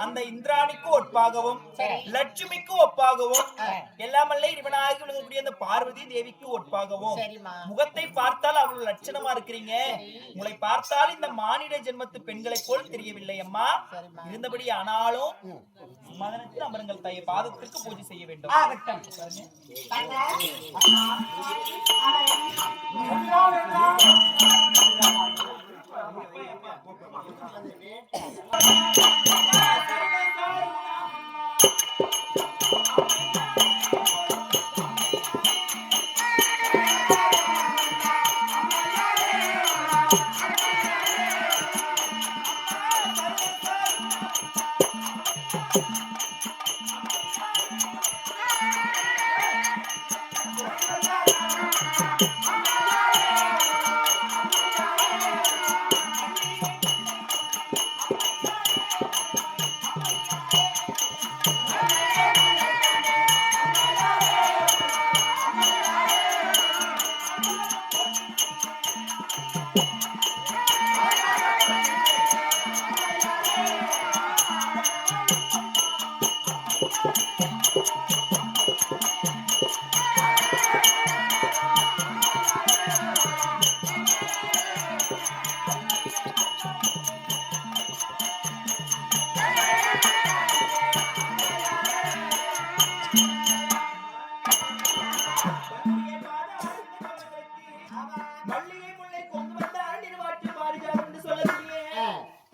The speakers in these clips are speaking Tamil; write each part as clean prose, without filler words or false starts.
அந்த இந்திராணிக்கு ஒப்பாகவும் லட்சுமிக்கு ஒப்பாகவும் எல்லாமல்ல இறைவனாகி விளங்கக்கூடிய அந்த பார்வதி தேவிக்கு ஒப்பாகவும் முகத்தை பார்த்தால் அவ்வளவு லட்சணமா இருக்கிறீங்க. உங்களை பார்த்தால் இந்த மானிட ஜென்மத்து பெண்களை போல் தெரியவில்லை அம்மா. இருந்தபடி ஆனாலும் மதனத்தில் அமருங்கள் தாயை பாதத்திற்கு பூஜை செய்ய வேண்டும்.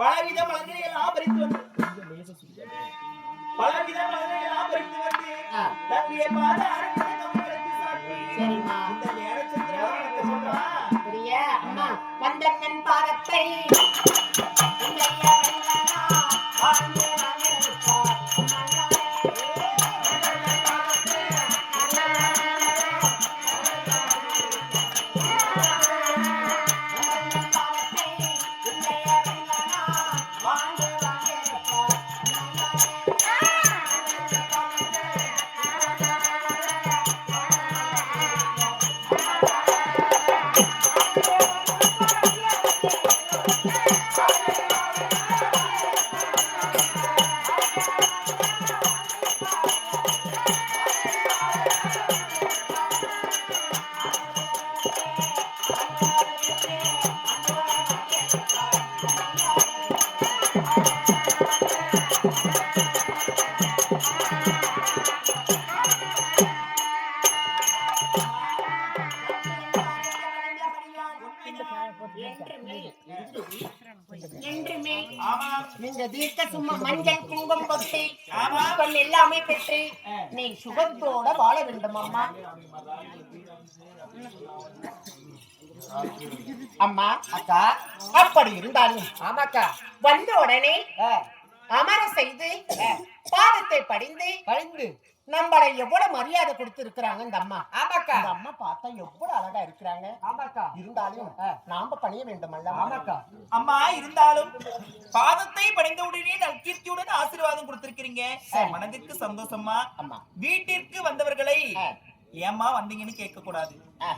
பலவித மலர்களை எல்லாம் பறித்து வந்து தன்னுடைய பாத வந்தன் பாதத்தை நீங்க தீர்க்க சும்மா மஞ்சள் குங்குமம் கொட்டி எல்லாமே பெற்று நீ சுகத்தோட வாழ வேண்டும் அம்மா. அம்மா அக்கா அப்படி இருந்தாலும் ஆமாக்கா வந்த உடனே அமர செய்து பாதத்தை படிந்து நம்மளை எவ்வளவு மரியாதை கொடுத்து இருக்கிறாங்க இந்த அம்மா. ஆமாக்கா இந்த அம்மா பார்த்தா எவ்வளவு அழகா இருக்கிறாங்க. ஆமாக்கா இருந்தாலும் நாம பணிய வேண்டும் அல்ல. ஆமாக்கா அம்மா இருந்தாலும் பாதத்தை பணிந்த உடனே நற்கீர்த்தியுடன் ஆசீர்வாதம் கொடுத்திருக்கிறீங்க. மனதிற்கு சந்தோஷமா. அம்மா வீட்டிற்கு வந்தவர்களை ஏமா வந்தீங்கன்னு கேட்க கூடாது.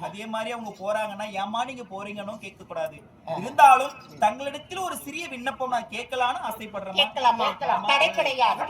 அதே மாதிரி அவங்க போறாங்கன்னா ஏமா நீங்க போறீங்கன்னு கேட்க கூடாது. இருந்தாலும் தங்களிடத்தில் ஒரு சிறிய விண்ணப்பம் நான் கேட்கலான்னு ஆசைப்படுறேன். கேட்கலாமா? தடை கிடையாது.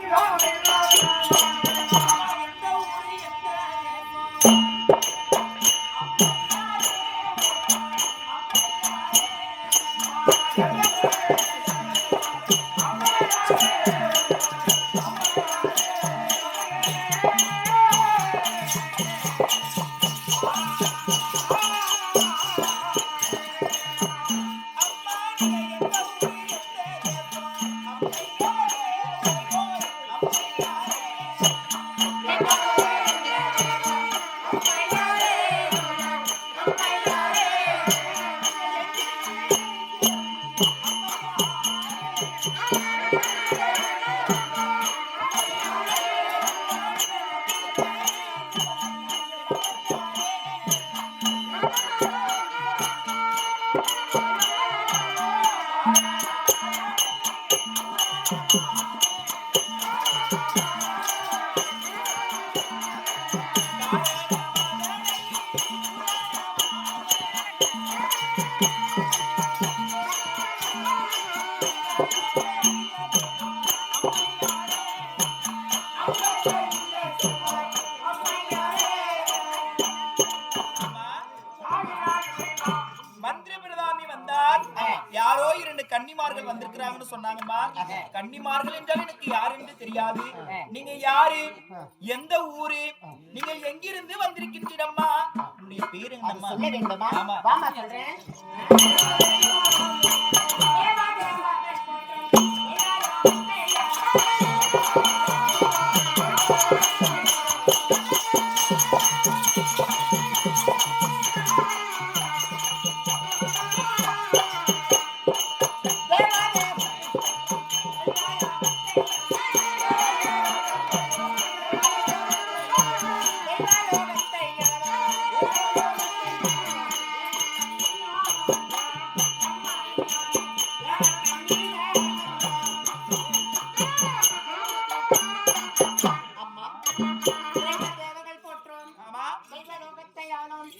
மந்திரி பிரதாமி வந்தார். யாரோ 2 கன்னிமார்கள் வந்திருக்கிறாங்கன்னு சொன்னாங்கம்மா. கன்னிமார்கள் என்றால் எனக்கு யார் என்று தெரியாது. நீங்க யாரு, எந்த ஊரு, நீங்க எங்கிருந்து வந்திருக்கின்றீரம்மா? உங்களுடைய பேரு என்னம்மா? சொல்ல வேண்டுமா? ஆமா. வாமா சொல்றேன்.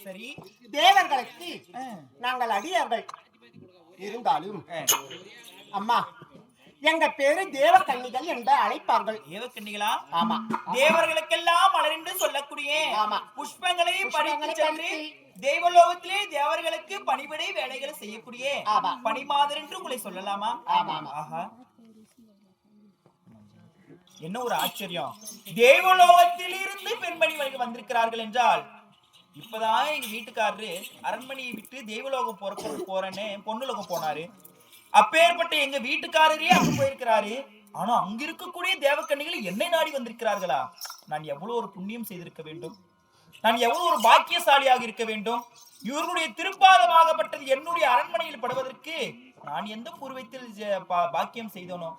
சரி, தேவர்களுக்கு நாங்கள் அடியார்கள் இருந்தாலும் அம்மா எங்க பேரு தேவக்கன்னிகள் என்று அழைப்பார்கள். தேவக்கன்னிகளா? ஆமா. தேவர்களுக்கெல்லாம் மலரென்று சொல்லக்கூடிய ஆமா புஷ்பங்களை பறித்து சென்று தேவலோகத்திலே தேவர்களுக்கு பணிபடை வேலைகளை செய்யக்கூடிய பணிமாதர் என்று உங்களை சொல்லலாமா? ஆஹா, என்ன ஒரு ஆச்சரியம்! தேவலோகத்தில் இருந்து பெண்மணி வந்திருக்கிறார்கள் என்றால், இப்பதான் எங்க வீட்டுக்காரரு அரண்மனையை விட்டு தேவலோகம் போறேன்னு பொண்ணுலோகம் போனாரு. அப்பேற்பட்ட எங்க வீட்டுக்காரரே அங்க போயிருக்கிறாரு. ஆனா அங்க இருக்கக்கூடிய தேவக்கன்னிகள் என்னை நாடி வந்திருக்கிறார்களா? நான் எவ்வளவு ஒரு புண்ணியம் செய்திருக்க வேண்டும், நான் எவ்வளவு ஒரு பாக்கியசாலியாக இருக்க வேண்டும். இவர்களுடைய திருப்பாதமாகப்பட்டது என்னுடைய அரண்மனையில் படுவதற்கு நான் எந்த பூர்வத்தில் பாக்கியம் செய்தோனோ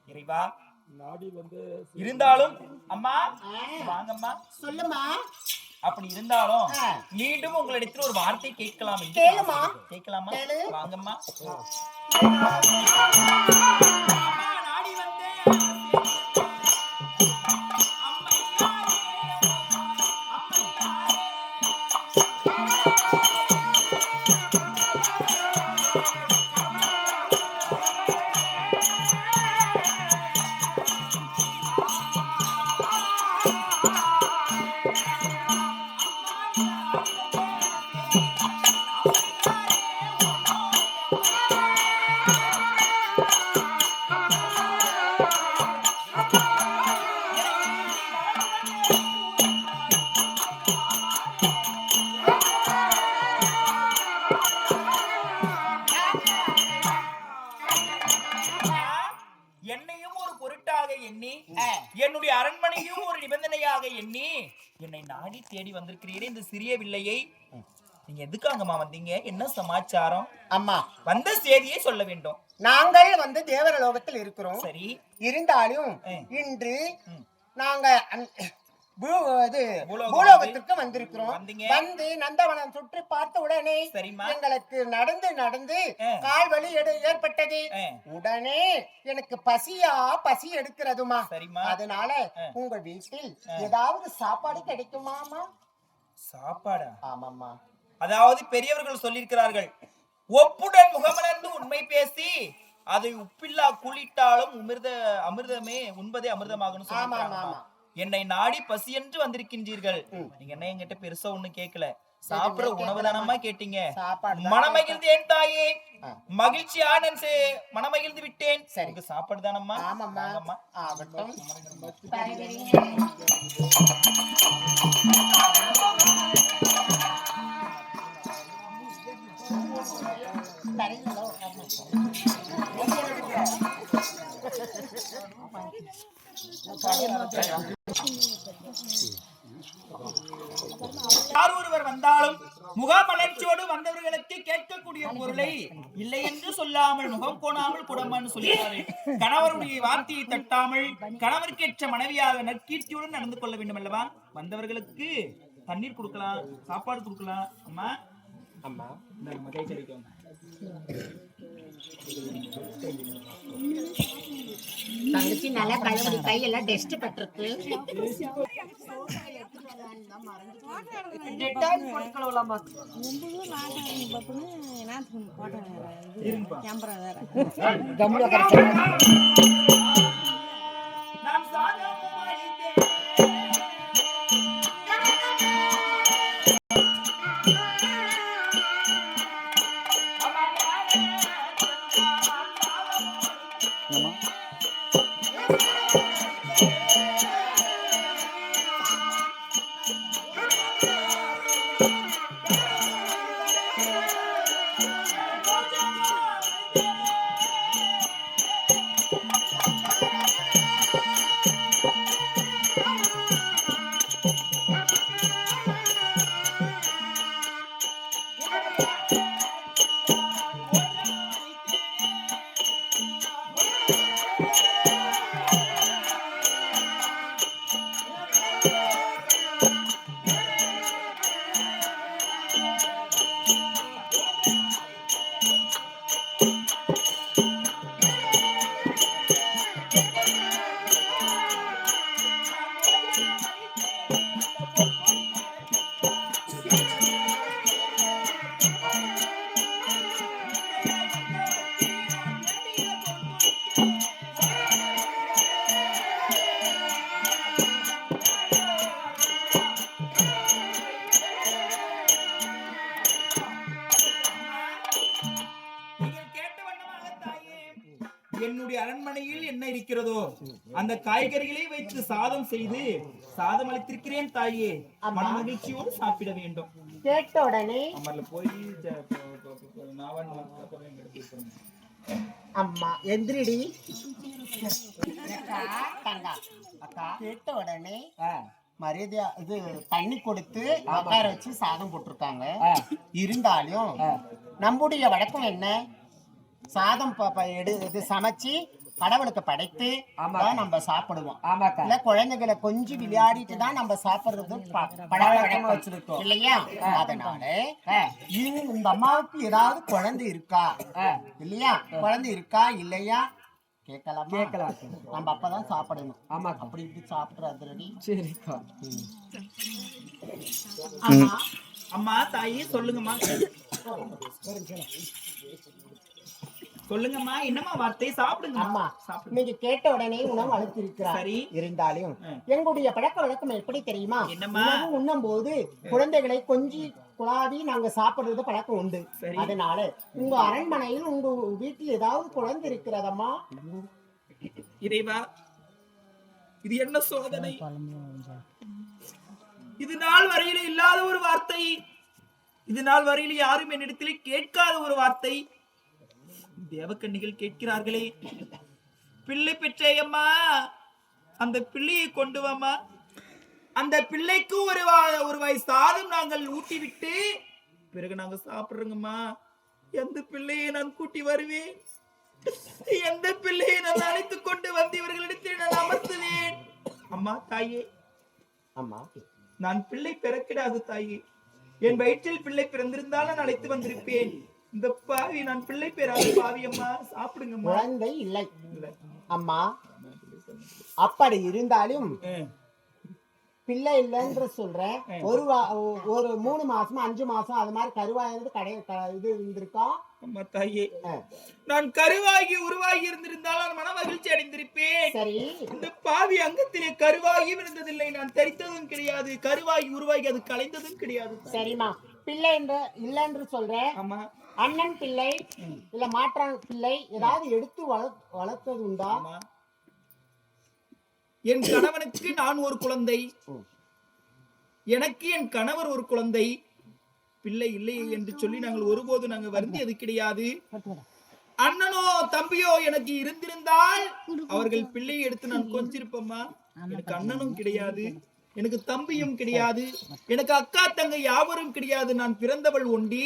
இறைவா. இருந்தாலும் அம்மா, வாங்கம்மா. சொல்லுமா. அப்படி இருந்தாலும் மீண்டும் உங்களிடத்தில் ஒரு வார்த்தை கேட்கலாம். கேட்கலாமா? வாங்கம்மா. நாடி வந்தேன். என்னையும் ஒரு பொருட்டாக எண்ணி, என்னுடைய அரண்மனையும் ஒரு நிபந்தனையாக எண்ணி என்னை நாடி தேடி வந்திருக்கிறீரே இந்த சிறிய வில்லையை. நீங்க எதுக்காகமா வந்தீங்க? என்ன சமாச்சாரம்? அம்மா, வந்த செய்தியை சொல்ல வேண்டும். நாங்கள் தேவலோகத்தில் இருக்கிறோம். சரி, இருந்தாலும் இன்று நாங்க பூலோகத்திற்கு வந்திருக்கிறோம். வந்து நந்தவனம் சுற்றி பார்த்த உடனே எங்களுக்கு நடந்து நடந்து கால் வலி ஏற்பட்டது. உடனே எனக்கு பசி எடுக்கிறதுமா. அதனால உங்க வீட்டில் ஏதாவது சாப்பாடு கிடைக்குமாமா? சாப்பாடா? ஆமாம்மா. அதாவது பெரியவர்கள் சொல்லியிருக்கிறார்கள், ஒப்புடன் முகமலர்ந்து உண்மை பேசி அதை உப்பில்லா குளிட்டாலும் அமிர்தமே உண்பதே அமிர்தமாகணும் சொல்லியிருக்கிறாங்க. என்னை நாடி பசி என்று வந்திருக்கின்றீர்கள். நீங்க என்ன என்கிட்ட பெருசா ஒண்ணு கேட்கல, சாப்பிட உணவு தானமா கேட்டீங்க. மனமகிழ்ந்தேன் தாயே, மகிழ்ச்சியா நான் மனமகிழ்ந்து விட்டேன். சாப்பாடு தானம்மா? ஆமாம்மா. யார் ஒருவர் வந்தாலும் முகமலர்ச்சியோடு வந்தவர்களுக்கு கேட்கக்கூடிய பொருளை இல்லை என்று சொல்லாமல் முகம் கோணாமல் குடமான்னு சொல்லியிருக்காரு. கணவருடைய வார்த்தையை தட்டாமல் கணவருக்கேற்ற மனைவியாக நற்கீர்த்தியுடன் நடந்து கொள்ள வேண்டும் அல்லவா? வந்தவர்களுக்கு தண்ணீர் கொடுக்கலாம், சாப்பாடு கொடுக்கலாம். அம்மா அம்மா தங்கச்சி நல்லா கழுவி கையெல்லாம் டெஸ்ட் பட்டிருக்கு. இருக்கிறதோ அந்த காய்கறிகளை வைத்து சாதம் செய்து சாதம் அளித்திருக்கிறேன் தாயே. மன மகிழ்ச்சியோடு சாப்பிட வேண்டும். கேட்ட உடனே அமர்ல போய் அம்மா எந்திரிடி அக்கா. கேட்ட உடனே மரியாதையா இது தண்ணி கொடுத்து உட்கார வச்சு சாதம் போட்டிருக்காங்க. இருந்தாலும் நம்முடைய வழக்கம் என்ன, சாதம் இது சமைச்சு கடவுளுக்கு படைத்து நம்ம சாப்பிடுவோம். இல்ல குழந்தைகளை கொஞ்சம் விளையாடிட்டு தான் நம்ம சாப்பிடுறது பழக்கம் வச்சிருக்கோம் இல்லையா? அதனால இந்த அம்மாவுக்கு ஏதாவது குழந்தை இருக்கா இல்லையா, குழந்தை இருக்கா இல்லையா கேட்கலாம். நம்ம அப்பதான் சாப்பிடணும். ஆமா, அப்படி இப்படி சாப்பிடுறது. சரிக்கா. அம்மா தாயி சொல்லுங்கம்மா. சொல்லுங்கம்மா, என்னம்மா வார்த்தை? சாப்பிடுங்க அம்மா. நீங்க கேட்ட உடனே உணவு அழைத்திருக்கிறார். சரி, இருந்தாலும் எங்களுடைய பழக்க வழக்கம் எப்படி தெரியுமா? உணவு உண்ணும் போது குழந்தைகளை கொஞ்சி குழாவி நாங்க சாப்பிடுறது பழக்கம் உண்டு. அதனால உங்க அரண்மனையில் உங்க வீட்டில் ஏதாவது குழந்தை இருக்கிறதம்மா? இறைவா, இது என்ன சோதனை? இது நாள் வரையில இல்லாத ஒரு வார்த்தை, இது நாள் வரையில யாரும் என்னிடத்திலே கேட்காத ஒரு வார்த்தை தேவக்கண்ணிகள் கேட்கிறார்களே. பிள்ளை பெற்றேயம்மா, அந்த பிள்ளையை கொண்டு வாமா. அந்த பிள்ளைக்கு ஒரு வாய் சாதம் நாங்கள் ஊட்டி விட்டு பிறகு நாங்க சாப்பிடுறோங்கம்மா. எந்த பிள்ளையை நான் கூட்டி வருவேன்? எந்த பிள்ளையை நான் அழைத்துக் கொண்டு வந்து இவர்களிடத்தில் நான் அமர்த்துவேன்? அம்மா தாயே, அம்மா நான் பிள்ளை பிறக்கிடாது தாயே. என் வயிற்றில் பிள்ளை பிறந்திருந்தால் நான் அழைத்து வந்திருப்பேன். இந்த பாவி நான் பிள்ளை பெறாத பாவி. அம்மா சாப்பிடுங்க. குழந்தை இல்லை அம்மா. அப்படி இருந்தாலும் பிள்ளை இல்லைன்ற சொல்றேன். ஒரு 3 மாசம் 5 மாசம் அது மாதிரி கருவாயிருந்து இது இருந்திருக்கா? அம்மா தாயே, நான் கருவாகி உருவாகி இருந்திருந்தால் நான் மன மகிழ்ச்சி அடைந்திருப்பேன். சரி, இந்த பாவி அங்கத்திலே கருவாகி விழுந்ததில்லை. நான் தரித்ததும் கிடையாது, கருவாகி உருவாகி அது கலைந்ததும் கிடையாது. சரிம்மா, பிள்ளை இல்ல என்று சொல்றேன். ஆமா, அண்ணன் பிள்ளை இல்ல மாற்றான் பிள்ளை ஏதாவது எடுத்து வளர்த்தது உண்டா? என் கணவனுக்கு நான் ஒரு குழந்தை, எனக்கு என் கணவர் ஒரு குழந்தை. பிள்ளை இல்லை என்று சொல்லி நாங்கள் ஒருபோது வருந்தியது கிடையாது. அண்ணனோ தம்பியோ எனக்கு இருந்திருந்தால் அவர்கள் பிள்ளையை எடுத்து நான் கொஞ்சிருப்பேம்மா. எனக்கு அண்ணனும் கிடையாது, எனக்கு தம்பியும் கிடையாது, எனக்கு அக்கா தங்கை யாவரும் கிடையாது. நான் பிறந்தவள் ஒண்டி,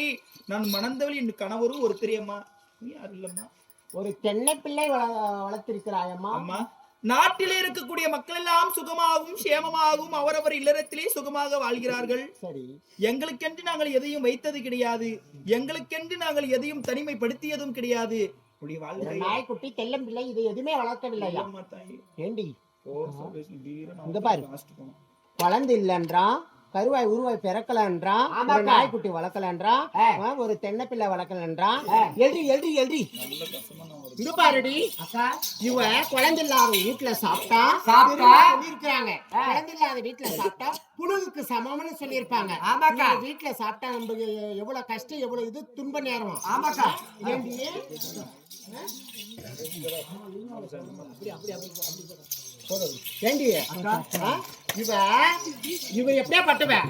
நான் மணந்தவள். என் கணவரும் ஒரு தெரியம்மா. நீ யாரு இல்லம்மா. ஒரு தென்னை பிள்ளை வளர்த்திருக்கிறாயம்மா. அம்மா, நாட்டிலே இருக்கக்கூடிய மக்கள் எல்லாம் சுகமாகவும் சேமமாகவும் அவரவர் இல்லறத்திலே சுகமாக வாழ்கிறார்கள். சரி, எங்களுக்கென்று நாங்கள் எதையும் வைத்தது கிடையாது, எங்களுக்கென்று நாங்கள் எதையும் தனிமைப்படுத்தியதும் கிடையாது. நாய்க்குட்டி தெல்லம் பிள்ளை இது எதுவுமே வளர்க்கவில்லையா? ஏண்டி இங்க பாரு, குழந்தை இல்லைன்றான், கருவாய் உருவாய் பிறக்கலன்றான், நாய்க்குட்டி வளர்க்கலன்றான், ஒரு தென்னை பிள்ளை வளர்க்கலன்றான். எழுதி எழுதி எழுதி இங்க பாருடி அக்கா, இவ குழந்தை இல்லாத வீட்டுல சாப்பிட்டா சொல்லிருக்காங்க. குழந்தை இல்லாத வீட்டுல சாப்பிட்டா புழுவுக்கு சமம்னு சொல்லியிருப்பாங்க. ஆமாக்கா, வீட்டுல சாப்பிட்டா நம்ம எவ்வளவு கஷ்டம், எவ்வளவு இது துன்ப நேரம். ஆமாக்கா, ஏண்டி இவ எப்படியா பட்டுவேன்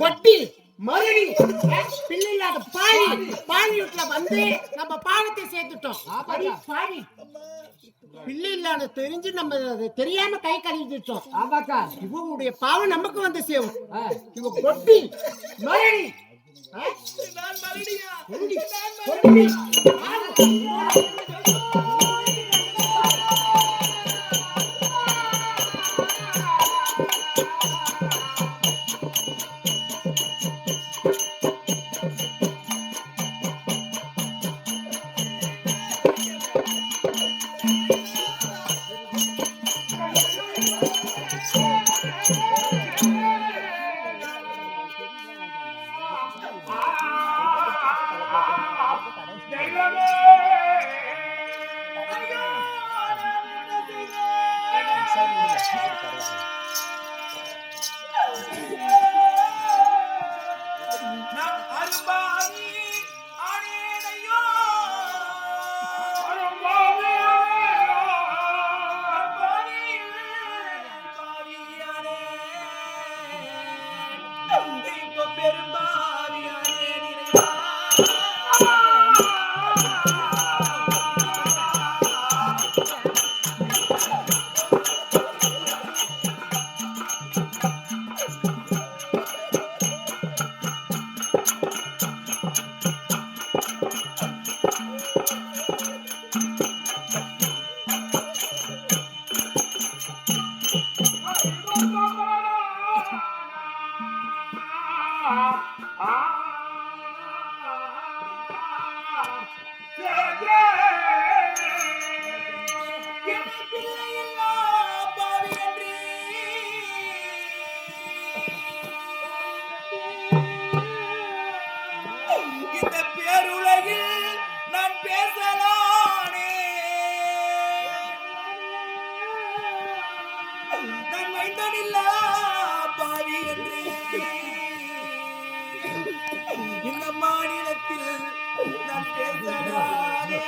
கொட்டி மறுபடி பிள்ளை இல்லாத பாவி வீட்டுல வந்து நம்ம பாவத்தை சேர்த்துட்டோம். பாவி பிள்ளை இல்லாத தெரிஞ்சு நம்ம தெரியாம கை கழுவிட்டோம். ஆமாக்கா, இவங்களுடைய பாவம் நமக்கு வந்து சேவும். இவ கொட்டி மறுபடி இந்த பேருலகில் நான் பேசலானே நான் மைந்தனில்லா பாவி என்று இந்த மாநிலத்தில் நான் பேசலானே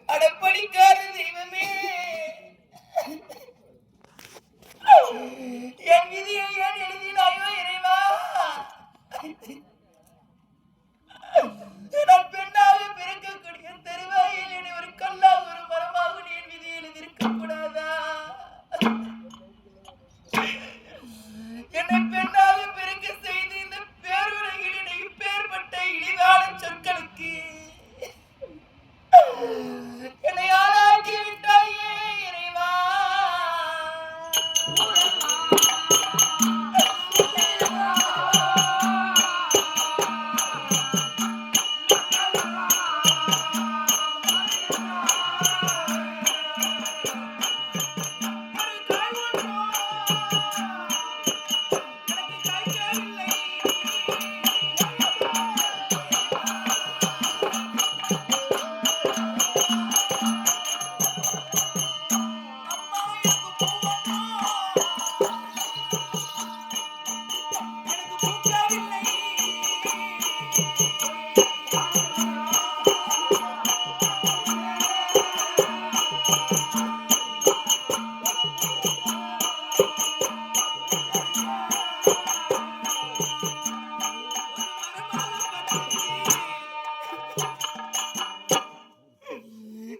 அடப்படிக்கார தெய்வமே என் விதியை ஏன் எழுதினாயோ இறைவா நான் பெண்ணாக பிறக்கக்கூடிய தெருவாயில் என்னை ஒரு கல்லாக ஒரு மரமாக நீ என் விதியை எழுதியிருக்க கூடாதா என்னை பெண்ணாக பிறக்க செய்து இந்த பேருலகில் என்னை இப்பேற்பட்ட இழிவான சொற்களுக்கு என்னை ஆளாக்கி விட்டாயே இறைவா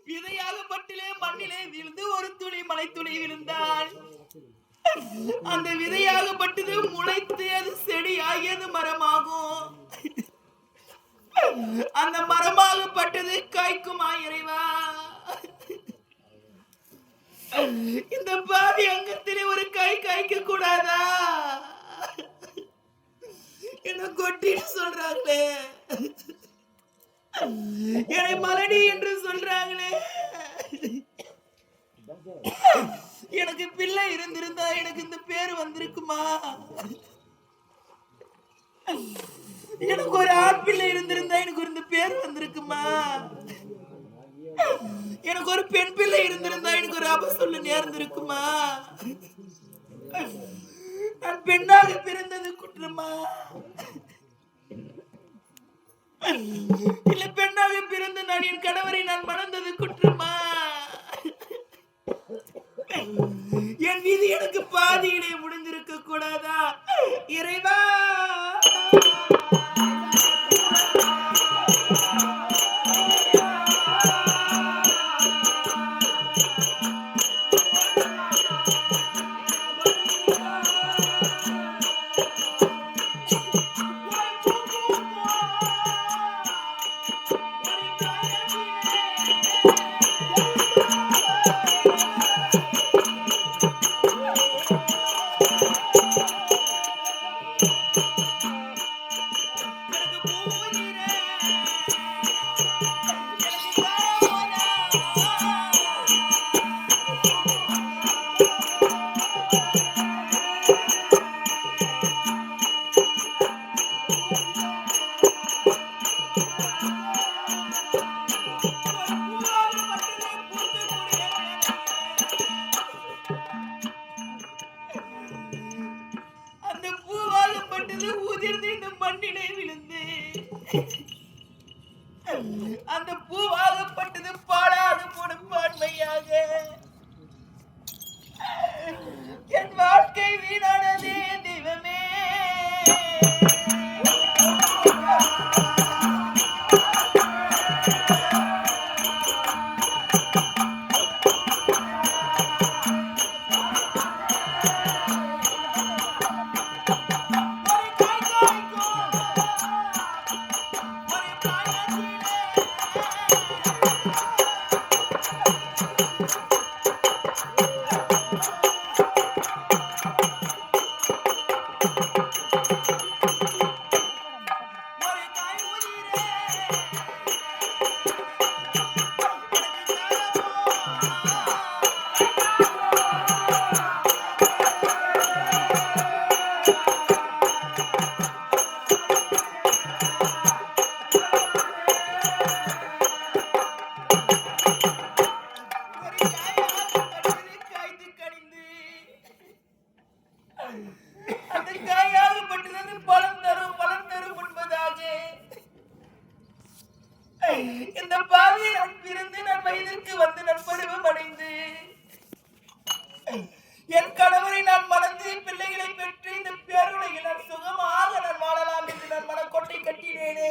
விதையாகப்பட்டிலே மண்ணிலே விழுந்து ஒரு துளி மலை துளி விழுந்தால் அந்த விதையாகப்பட்டது முளைத்து அது செடியாகி அது மரமாகும் அந்த மரமாகப்பட்டது காய்க்குமா இறைவா இந்த பாதி அங்கத்திலே ஒரு காய்க்க கூடாதா என்ன கொட்டின்னு சொல்றாங்களே என்னை மலடி என்று சொல்றாங்களே. எனக்கு பிள்ளை இருந்திருந்தா எனக்கு இந்த பேரு வந்திருக்குமா? எனக்கு ஒரு ஆண் பிள்ளை இருந்திருந்தா எனக்கு இந்த பேரு வந்திருக்குமா? எனக்கு ஒரு பெண் பிள்ளை இருந்திருந்தா எனக்கு ஒரு அபசொல்லு நேர்ந்திருக்குமா? நான் பெண்ணாக பிறந்தது குற்றமா? இல்ல பெண்ணாக பிறந்த நான் என் கணவரை நான் மணந்தது குற்றமா? என் விதி எனக்கு பாதியிலே முடிந்திருக்க கூடாதா? இறைவா, அந்த பூவாகப்பட்டது உதிர்ந்து இந்த மண்ணினை விழுந்து அந்த பூவாகப்பட்டது பாழாது போடும் பான்மையாக என் வாழ்க்கை வீணானதே தெய்வமே. அந்த காயாகப்பட்டது பலன் தரும் என்பதாக இந்த பாவியை நான் பிறந்து நான் வயதிற்கு வந்து நான் பருவம் அடைந்து என் கணவரை நான் மணந்து பிள்ளைகளை பெற்று இந்த பேருலகில் நான் சுகமாக நான் வாழலாம் என்று நான் மனக்கோட்டை கட்டினேனே.